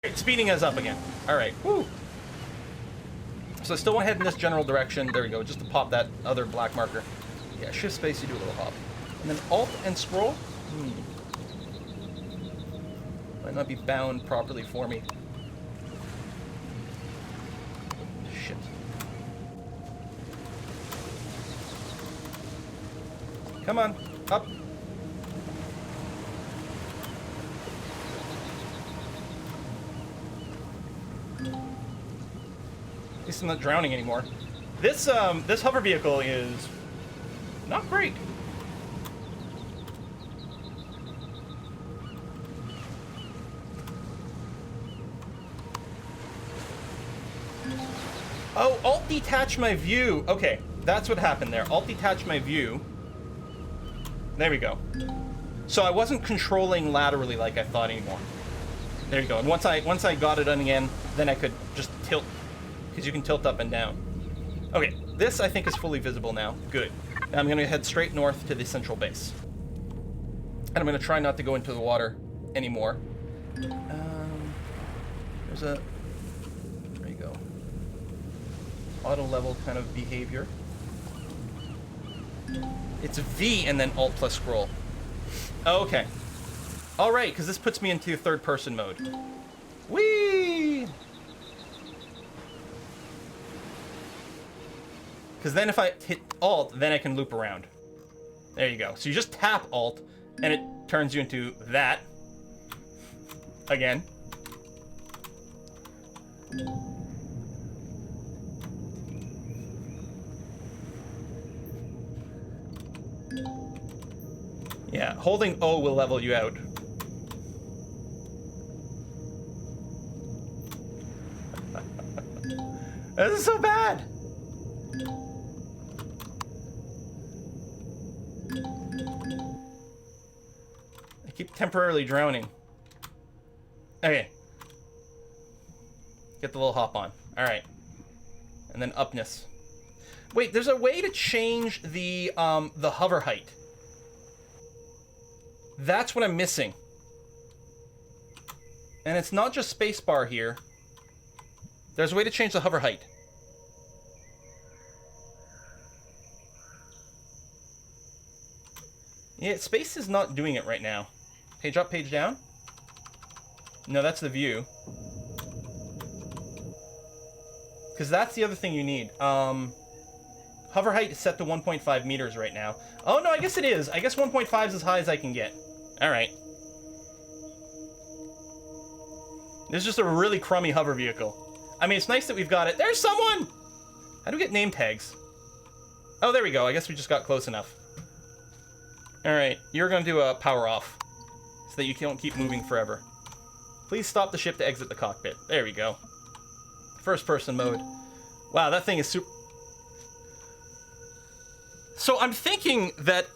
Right, speeding us up again. All right. Woo. So I still want to head in this general direction. There we go, just to pop that other black marker. Yeah, shift space, you do a little hop. And then alt and scroll. Might not be bound properly for me. Shit. Come on, up. At least I'm not drowning anymore. This this hover vehicle is not great. Oh, alt detach my view. Okay, that's what happened there. Alt detach my view. There we go. So I wasn't controlling laterally like I thought anymore. There you go. And once I got it on again, then I could just tilt, because you can tilt up and down. Okay, this I think is fully visible now. Good. Now I'm going to head straight north to the central base. And I'm going to try not to go into the water anymore. There's a... There you go. Auto level kind of behavior. It's V and then Alt plus scroll. Oh, okay. All right, because this puts me into third person mode. Whee! Because then if I hit Alt, then I can loop around. There you go. So you just tap Alt, and it turns you into that. Again. Yeah, holding O will level you out. This is so bad! I keep temporarily drowning. Okay. Get the little hop on. Alright. And then upness. Wait, there's a way to change the hover height. That's what I'm missing. And it's not just spacebar here. There's a way to change the hover height. Yeah, space is not doing it right now. Page up, page down? No, that's the view. Because that's the other thing you need. Hover height is set to 1.5 meters right now. Oh, no, I guess it is. I guess 1.5 is as high as I can get. All right. This is just a really crummy hover vehicle. I mean, it's nice that we've got it. There's someone! How do we get name tags? Oh, there we go. I guess we just got close enough. All right, you're going to do a power off so that you don't keep moving forever. Please stop the ship to exit the cockpit. There we go. First person mode. Wow, that thing is super... So I'm thinking that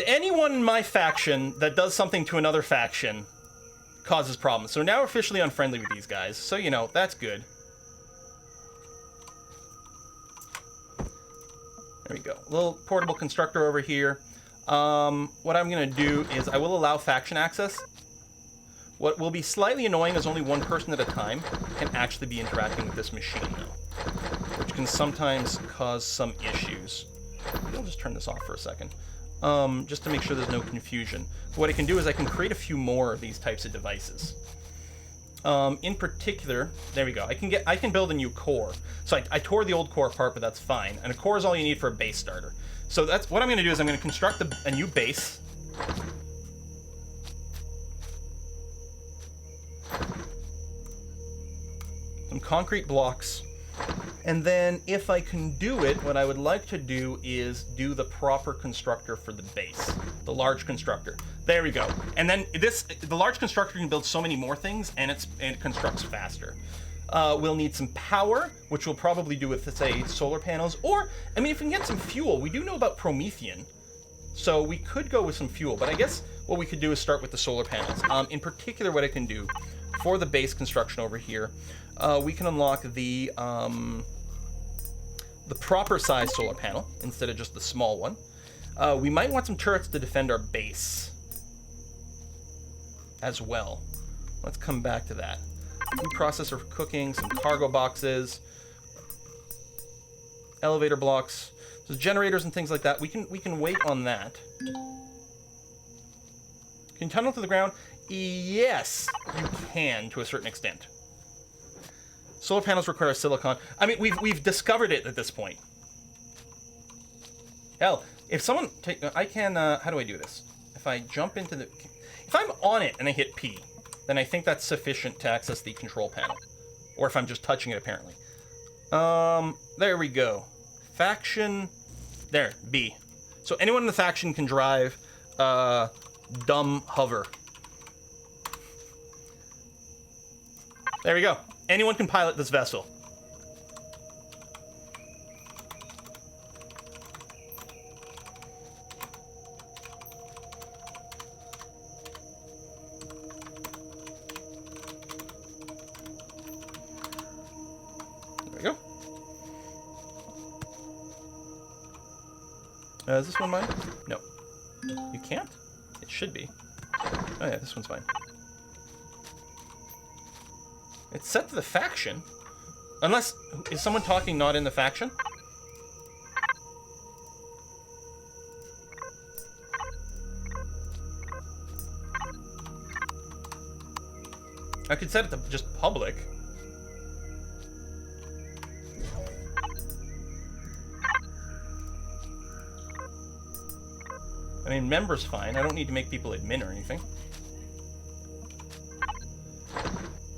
anyone in my faction that does something to another faction causes problems. So now we're officially unfriendly with these guys. So, you know, that's good. There we go. Little portable constructor over here. What I'm going to do is I will allow faction access. What will be slightly annoying is only one person at a time can actually be interacting with this machine, though, which can sometimes cause some issues. I'll just turn this off for a second, just to make sure there's no confusion. What I can do is I can create a few more of these types of devices. In particular, there we go. I can build a new core. So I tore the old core apart, but that's fine. And a core is all you need for a base starter. So that's what I'm going to do is I'm going to construct a new base. Some concrete blocks. And then if I can do it, what I would like to do is do the proper constructor for the base. The large constructor. There we go. And then the large constructor can build so many more things, and it constructs faster. We'll need some power, which we'll probably do with, say, solar panels. Or, I mean, if we can get some fuel, we do know about Promethean. So we could go with some fuel, but I guess what we could do is start with the solar panels. In particular, what I can do for the base construction over here, we can unlock the proper size solar panel instead of just the small one. We might want some turrets to defend our base as well. Let's come back to that. Food processor for cooking, some cargo boxes, elevator blocks, so generators and things like that. We can wait on that. Can you tunnel to the ground? Yes, you can to a certain extent. Solar panels require silicon. I mean, we've discovered it at this point. Hell, if someone I can. How do I do this? If I jump into the, if I'm on it and I hit P, then I think that's sufficient to access the control panel, or if I'm just touching it, apparently. There we go. Faction. There, B. So anyone in the faction can drive dumb hover. There we go. Anyone can pilot this vessel. There we go. Is this one mine? No. You can't? It should be. Oh yeah, this one's fine. It's set to the faction. Unless, is someone talking not in the faction? I could set it to just public. I mean, members fine. I don't need to make people admin or anything.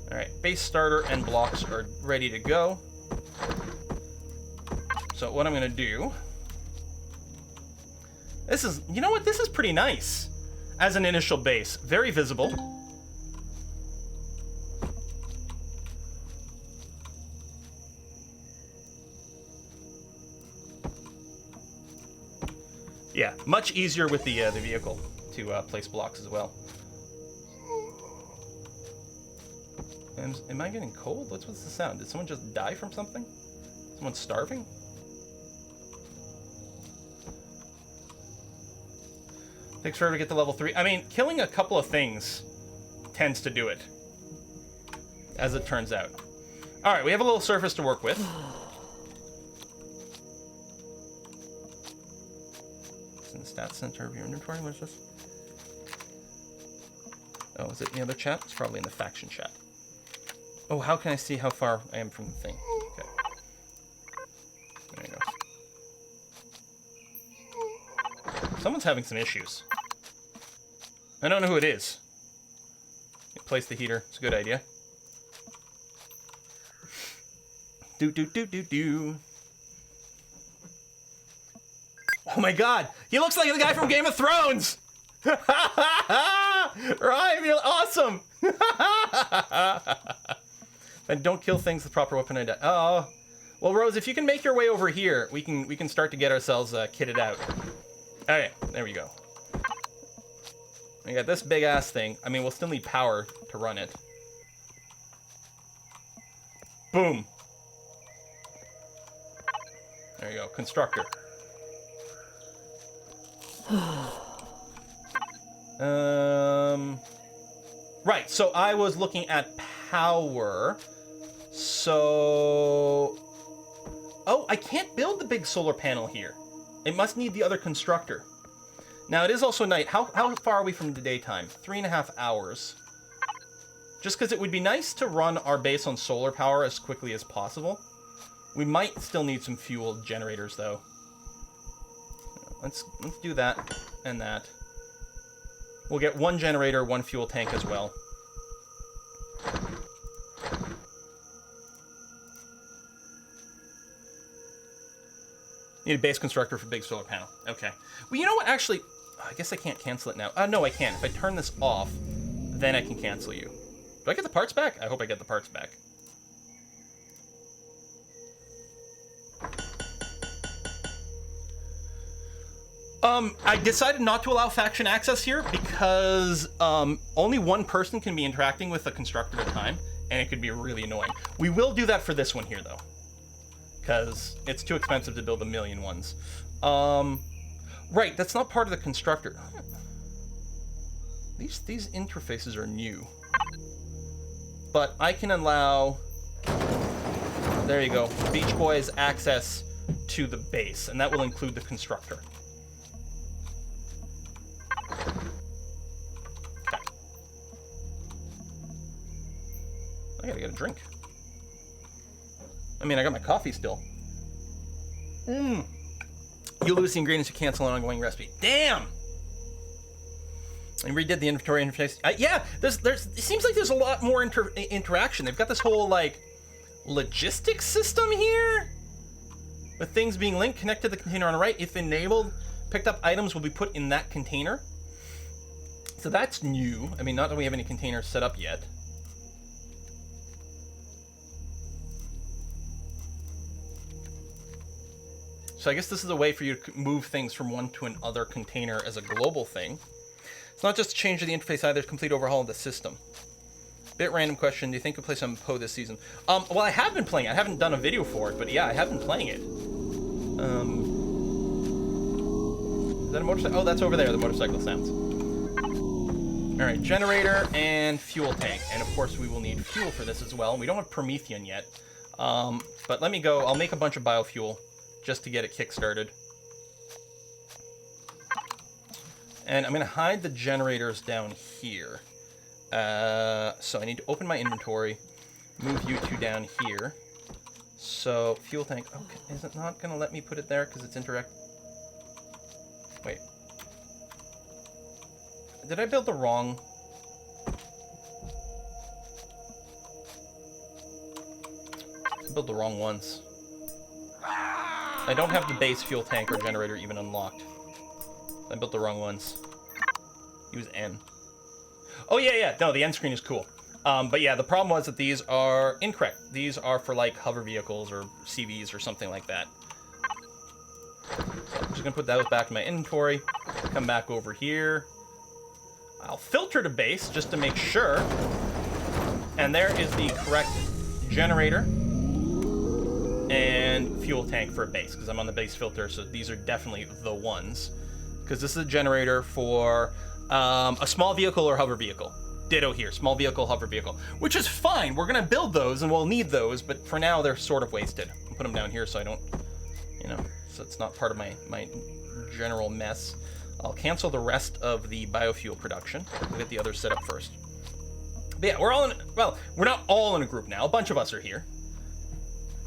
Alright, base starter and blocks are ready to go. So what I'm going to do... This is... You know what? This is pretty nice. As an initial base. Very visible. Yeah, much easier with the vehicle to place blocks as well. Am I getting cold? What's the sound? Did someone just die from something? Someone starving? Takes forever to get to level 3. I mean, killing a couple of things tends to do it, as it turns out. Alright, we have a little surface to work with. It's in the stats center of your inventory. What is this? Oh, is it in the other chat? It's probably in the faction chat. Oh, how can I see how far I am from the thing? Okay. There you go. Someone's having some issues. I don't know who it is. Place the heater. It's a good idea. Do. Oh my god! He looks like the guy from Game of Thrones! Ryan, you're awesome! And don't kill things with proper weapon. Oh, well, Rose, if you can make your way over here, we can start to get ourselves kitted out. All right, there we go. We got this big ass thing. I mean, we'll still need power to run it. Boom. There you go, constructor. Right. So I was looking at power. So, oh, I can't build the big solar panel here. It must need the other constructor. Now, it is also night. How far are we from the daytime? 3.5 hours. Just because it would be nice to run our base on solar power as quickly as possible. We might still need some fuel generators, though. Let's do that and that. We'll get one generator, one fuel tank as well. Need a base constructor for big solar panel. Okay. Well, you know what? Actually, I guess I can't cancel it now. No, I can. If I turn this off, then I can cancel you. Do I get the parts back? I hope I get the parts back. I decided not to allow faction access here because only one person can be interacting with a constructor at a time, and it could be really annoying. We will do that for this one here, though, because it's too expensive to build a million ones. Right, that's not part of the constructor. These interfaces are new. but I can allow, there you go, Beach Boys access to the base, and that will include the constructor. Okay. I gotta get a drink. I mean, I got my coffee still. You lose the ingredients, you cancel an ongoing recipe. Damn! I redid the inventory interface. Yeah, it seems like there's a lot more interaction. They've got this whole, like, logistics system here with things being linked, connect to the container on the right. If enabled, picked up items will be put in that container. So that's new. I mean, not that we have any containers set up yet. So I guess this is a way for you to move things from one to another container as a global thing. It's not just a change of the interface either, it's a complete overhaul of the system. Bit random question, do you think you'll play some Poe this season? Well, I have been playing it. I haven't done a video for it, but yeah, I have been playing it. Is that a motorcycle? Oh, that's over there, the motorcycle sounds. Alright, generator and fuel tank. And of course we will need fuel for this as well. We don't have Promethean yet. But let me go, I'll make a bunch of biofuel just to get it kick-started. And I'm going to hide the generators down here. So I need to open my inventory, move you two down here. So, fuel tank. Okay, is it not going to let me put it there because it's interact? Wait. Did I build the wrong? I built the wrong ones. I don't have the base fuel tank or generator even unlocked. I built the wrong ones. Use N. Oh, yeah. No, the end screen is cool. But yeah, the problem was that these are incorrect. These are for, like, hover vehicles or CVs or something like that. So I'm just going to put those back in my inventory. Come back over here. I'll filter to base just to make sure. And there is the correct generator and fuel tank for a base, because I'm on the base filter, so these are definitely the ones. Because this is a generator for a small vehicle or hover vehicle. Ditto here, small vehicle, hover vehicle. Which is fine, we're going to build those and we'll need those, but for now they're sort of wasted. I'll put them down here so I don't, so it's not part of my general mess. I'll cancel the rest of the biofuel production. We'll get the others set up first. But yeah, we're not all in a group now. A bunch of us are here.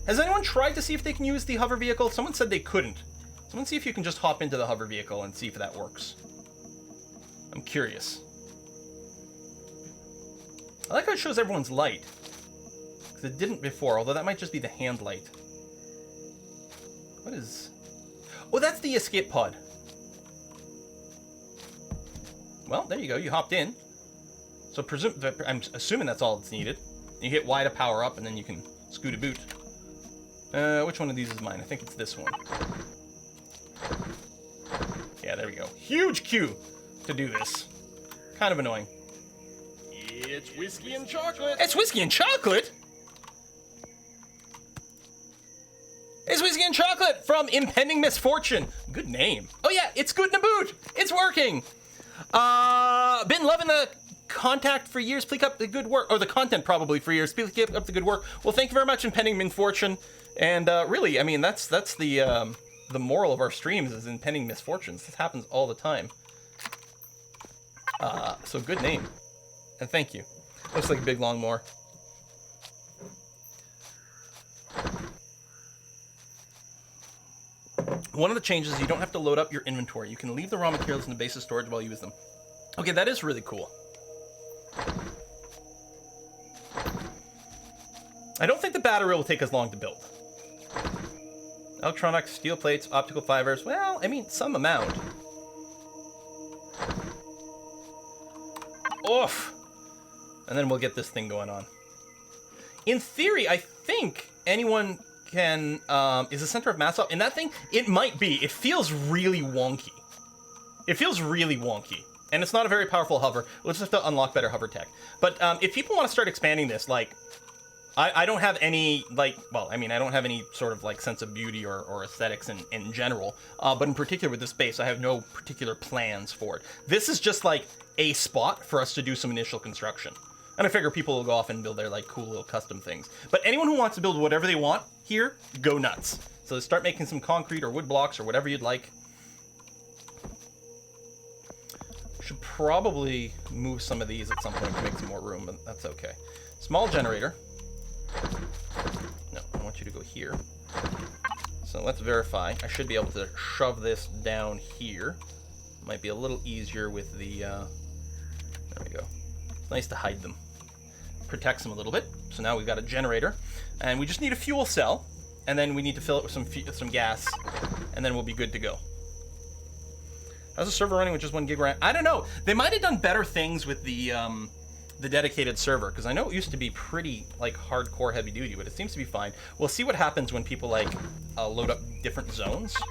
Has anyone tried to see if they can use the hover vehicle? Someone said they couldn't. Someone see if you can just hop into the hover vehicle and see if that works. I'm curious. I like how it shows everyone's light. Because it didn't before, although that might just be the hand light. What is... Oh, that's the escape pod. Well, there you go. You hopped in. So I'm assuming that's all that's needed. You hit Y to power up, and then you can scoot a boot. Which one of these is mine? I think it's this one. Yeah, there we go. Huge queue to do this. Kind of annoying. It's whiskey and chocolate. It's whiskey and chocolate? It's whiskey and chocolate from Impending Misfortune. Good name. Oh yeah, it's good in a boot. It's working. Been loving the contact for years. Please keep up the good work. Or the content probably for years. Please keep up the good work. Well, thank you very much, Impending Misfortune. And really, I mean, that's the moral of our streams is impending misfortunes. This happens all the time. So good name. And thank you. Looks like a big long more. One of the changes is you don't have to load up your inventory. You can leave the raw materials in the base of storage while you use them. Okay, that is really cool. I don't think the battery will take as long to build. Electronics, steel plates, optical fibers. Well, I mean, some amount. Oof! And then we'll get this thing going on. In theory, I think anyone can... is the center of mass up? In that thing, it might be. It feels really wonky. It feels really wonky. And it's not a very powerful hover. We'll just have to unlock better hover tech. But if people want to start expanding this, like... I don't have any, like, well, I mean, I don't have any sort of, like, sense of beauty or aesthetics in general. But in particular with this base, I have no particular plans for it. This is just, like, a spot for us to do some initial construction. And I figure people will go off and build their like cool little custom things. But anyone who wants to build whatever they want here, go nuts. So start making some concrete or wood blocks or whatever you'd like. Should probably move some of these at some point to make some more room, but that's okay. Small generator. No, I want you to go here. So let's verify. I should be able to shove this down here. Might be a little easier with the... there we go. It's nice to hide them. Protects them a little bit. So now we've got a generator. And we just need a fuel cell. And then we need to fill it with some gas. And then we'll be good to go. How's the server running with just 1 gig RAM? I don't know. They might have done better things with the dedicated server, because I know it used to be pretty like hardcore heavy duty, but it seems to be fine. We'll see what happens when people like load up different zones. So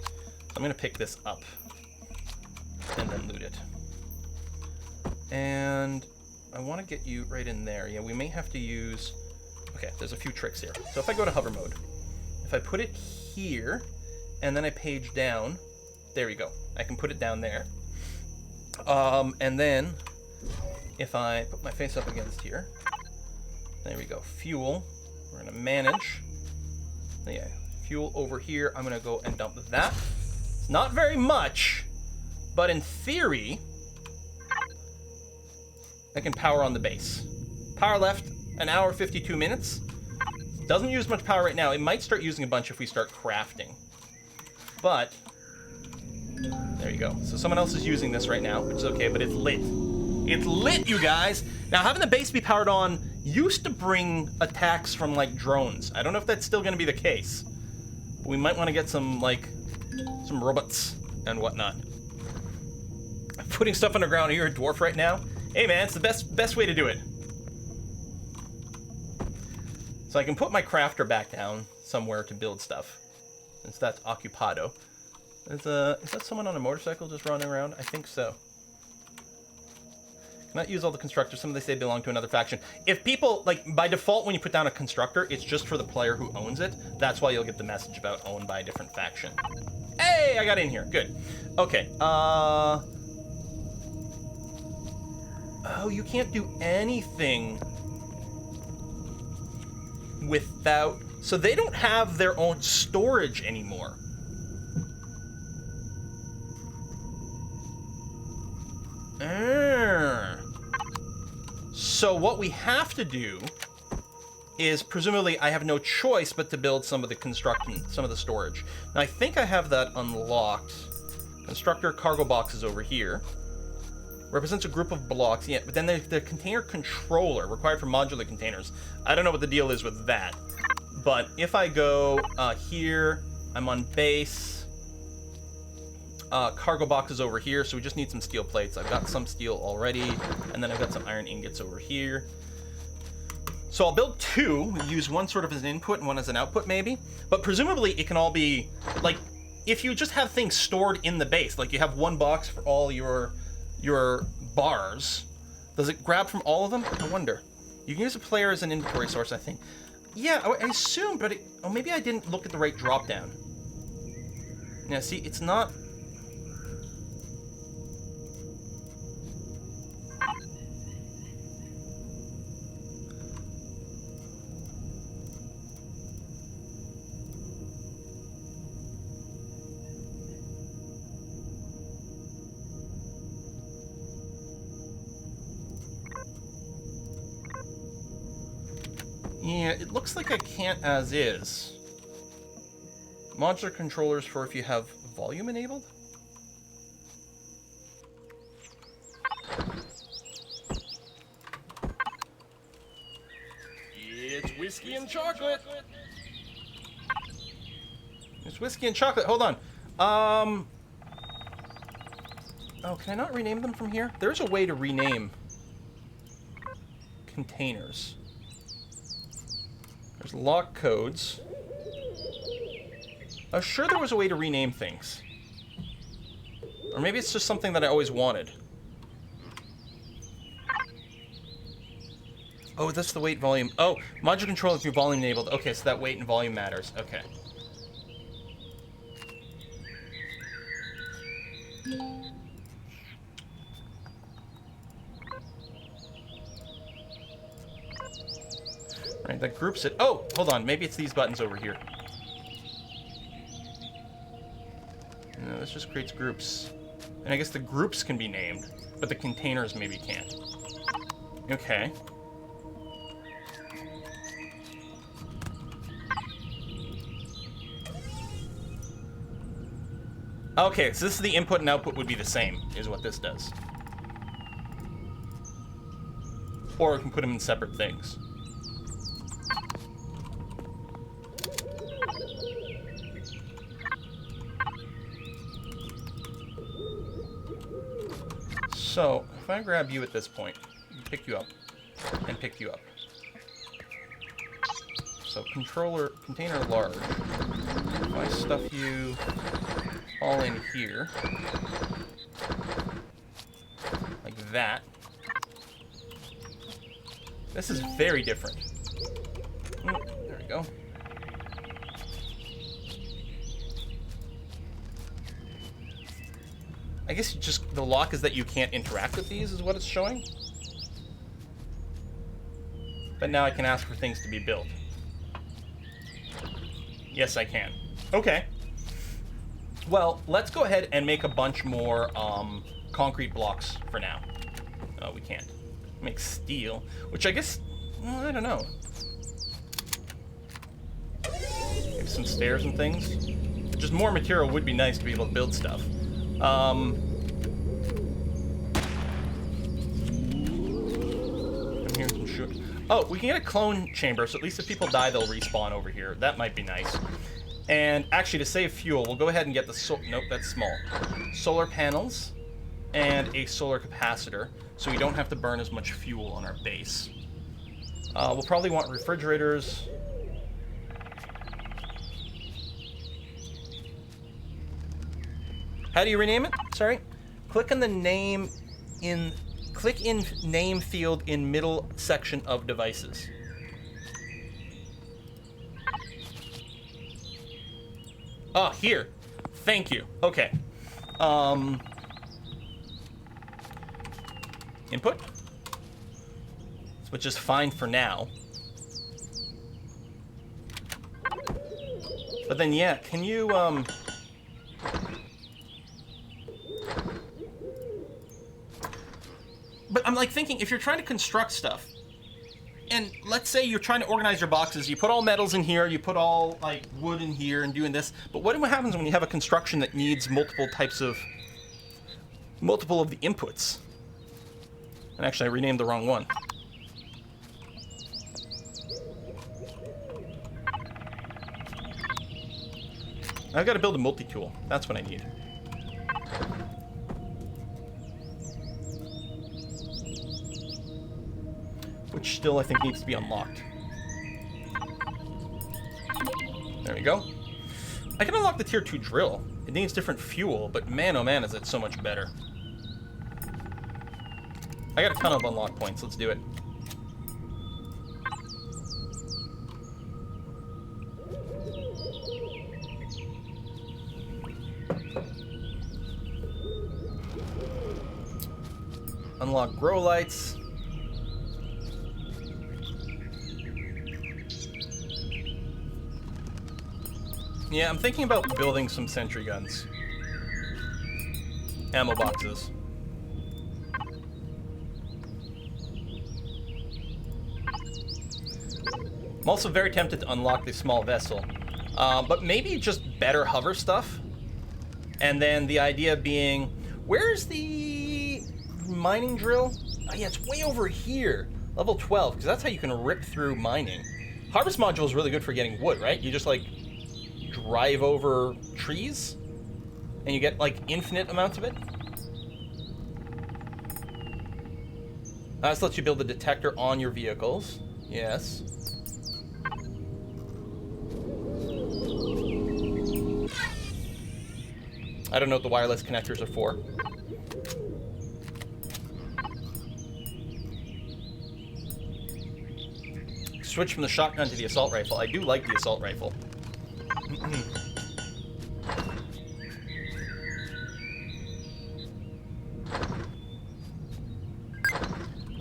I'm gonna pick this up and then loot it. And I want to get you right in there. Yeah, we may have to use... Okay, there's a few tricks here. So if I go to hover mode, if I put it here and then I page down, there we go. I can put it down there. And then if I put my face up against here, there we go. Fuel, we're gonna manage. Yeah, fuel over here. I'm gonna go and dump that. It's not very much, but in theory, I can power on the base. Power left, 1 hour, 52 minutes. Doesn't use much power right now. It might start using a bunch if we start crafting. But, there you go. So someone else is using this right now, which is okay, but it's lit. It's lit, you guys! Now, having the base be powered on used to bring attacks from, like, drones. I don't know if that's still going to be the case. But we might want to get some, like, some robots and whatnot. I'm putting stuff underground. You're a dwarf right now? Hey, man, it's the best way to do it. So I can put my crafter back down somewhere to build stuff, since that's occupado. Is that someone on a motorcycle just running around? I think so. Not use all the constructors. Some of they say belong to another faction. If people, like, by default, when you put down a constructor, it's just for the player who owns it. That's why you'll get the message about owned by a different faction. Hey, I got in here. Good. Okay. Oh, you can't do anything without... So they don't have their own storage anymore. So what we have to do is, presumably, I have no choice but to build some of the construction, some of the storage. Now, I think I have that unlocked. Constructor cargo boxes over here. Represents a group of blocks. Yeah, but then there's the container controller required for modular containers. I don't know what the deal is with that. But if I go here, I'm on base. Cargo boxes over here, so we just need some steel plates. I've got some steel already, and then I've got some iron ingots over here. So I'll build 2, use one sort of as an input and one as an output maybe, but presumably it can all be, like, if you just have things stored in the base, like you have one box for all your bars, does it grab from all of them? I wonder. You can use a player as an inventory source, I think. Yeah, I assume, but oh, maybe I didn't look at the right drop down. Yeah, see, it's not... Yeah, it looks like I can't as is. Modular controllers for if you have volume enabled? It's whiskey and chocolate! It's whiskey and chocolate. Hold on. Oh, can I not rename them from here? There's a way to rename containers. There's lock codes. I was sure there was a way to rename things. Or maybe it's just something that I always wanted. Oh, that's the weight volume. Oh, modular control if you're volume enabled. Okay, so that weight and volume matters. Okay. that groups it. Oh, hold on. Maybe it's these buttons over here. No, this just creates groups. And I guess the groups can be named, but the containers maybe can't. Okay. Okay, so this is the input and output would be the same, is what this does. Or we can put them in separate things. So, if I grab you at this point, pick you up, and pick you up. So, container large. If I stuff you all in here, like that, this is very different. There we go. I guess just the lock is that you can't interact with these is what it's showing. But now I can ask for things to be built. Yes, I can. Okay. Well, let's go ahead and make a bunch more concrete blocks for now. Oh, we can't. Make steel, which I guess, well, I don't know. Maybe some stairs and things. Just more material would be nice to be able to build stuff. I'm hearing some shit. Oh, we can get a clone chamber, so at least if people die, they'll respawn over here. That might be nice. And actually, to save fuel, we'll go ahead and get the nope, that's small. Solar panels and a solar capacitor, so we don't have to burn as much fuel on our base. We'll probably want refrigerators. How do you rename it? Sorry. Click in name field in middle section of devices. Oh, here. Thank you. Okay. Input, which is fine for now. But then, yeah, can you, But I'm like thinking, if you're trying to construct stuff, and let's say you're trying to organize your boxes, you put all metals in here, you put all like wood in here and doing this, but what happens when you have a construction that needs multiple of the inputs? And actually I renamed the wrong one. I've got to build a multi-tool. That's what I need. Which still, I think, needs to be unlocked. There we go. I can unlock the Tier 2 drill. It needs different fuel, but man, oh man, is it so much better. I got a ton of unlock points. Let's do it. Unlock grow lights. Yeah, I'm thinking about building some sentry guns. Ammo boxes. I'm also very tempted to unlock the small vessel. But maybe just better hover stuff. And then the idea being, where's the mining drill? Oh yeah, it's way over here. Level 12, because that's how you can rip through mining. Harvest module is really good for getting wood, right? You just like drive over trees and you get like infinite amounts of it. This lets you build a detector on your vehicles. Yes. I don't know what the wireless connectors are for. Switch from the shotgun to the assault rifle. I do like the assault rifle.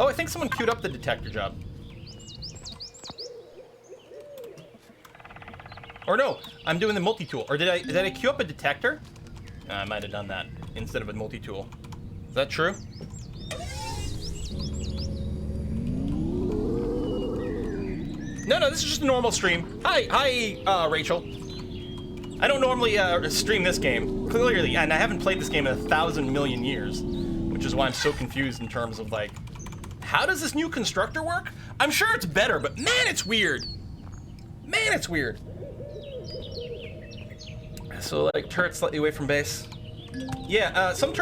Oh, I think someone queued up the detector job. Or no, I'm doing the multi-tool. Or did I queue up a detector? I might have done that instead of a multi-tool. Is that true? No, this is just a normal stream. Hi, Rachel. I don't normally stream this game, clearly, and I haven't played this game in 1,000 million years, which is why I'm so confused in terms of, like, how does this new constructor work? I'm sure it's better, but man, it's weird. Man, it's weird. So, like, turret slightly away from base. Yeah, some